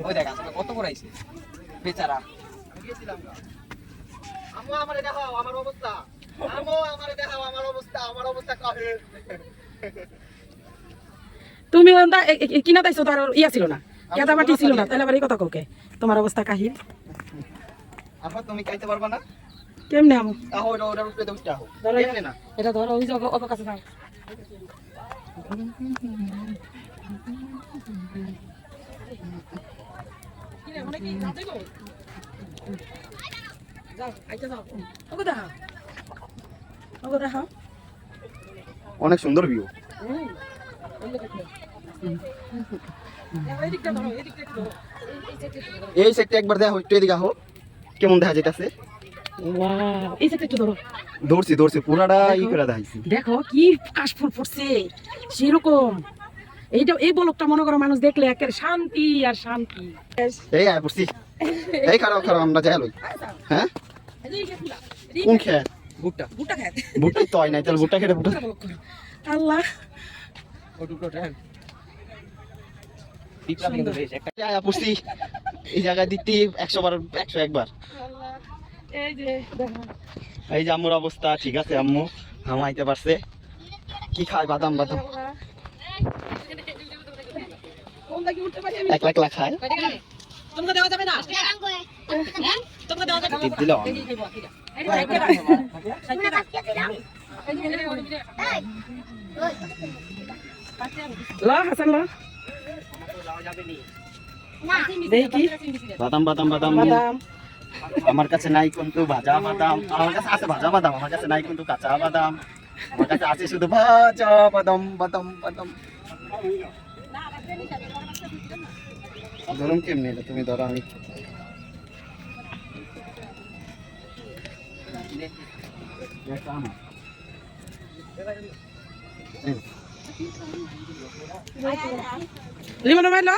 ওই দেখ আসলে কত করাইছে বেচারা। আম্মু আমারে দেখাও আমার অবস্থা, আম্মু আমারে দেখাও আমার অবস্থা, আমার অবস্থা কাহে। তুমি কিনা তাইছো তার ইয়া ছিল না, ইয়াদা বাটি ছিল না, তাহলে আবার এই কথা কোকে তোমার অবস্থা কাহিল। আবার তুমি খাইতে পারবা না? কেমনে আমু আহো এটা ওটার উপরে উঠতে আহো। ধরো এমনি না। এটা ধরো, ওই যে অত কাছে যাও। অনেক সুন্দর ভিউ। এই সাইডটা একবার দেখো, একটু এদিকে আহো, কেমন দেখা যাইতাছে। এই সাইডটা একটু ধরো। দৌড়ছি পুরাটা ই করে দেখাইছি। দেখো কি কাশফুল ফুটছে সেরকম। এইটা এই বলকটা মনে করো মানুষ দেখলে একের শান্তি আর শান্তি। এই আয় পড়ছি। এই খারাপ আমরা যাই লই। হ্যাঁ কোন খেত? ভুট্টা ভুট্টা খেত। ভুট্টাই তো হয় নাই, তাহলে ভুট্টা খেতে ভুট্টা। আল্লাহ আয়া পড়ছি এই জায়গায় দিতে 100 বার 101 বার। এই যে দেখো এই যে আম্মুর অবস্থা ঠিক আছে, আম্মু হামাইতে পারছে। কি খায়? বাদাম বাদাম একলা খায়। তোমরা দেওয়া যাবে না, তোমরা দেওয়া যাবে টিপ দিল। লা হাসান লা দেখি বাদাম বাদাম বাদাম বাদাম আমার কাছে নাই কিন্তু ভাজা বাদাম। আমার কাছে আছে ভাজা বাদাম, আমার কাছে নাই কিন্তু কাঁচা বাদাম। আমার কাছে আছে শুধু ভাজা বাদাম বাদাম বাদাম। ধরুন কেমনি এটা তুমি ধরো, আমি লিমন ভাই লা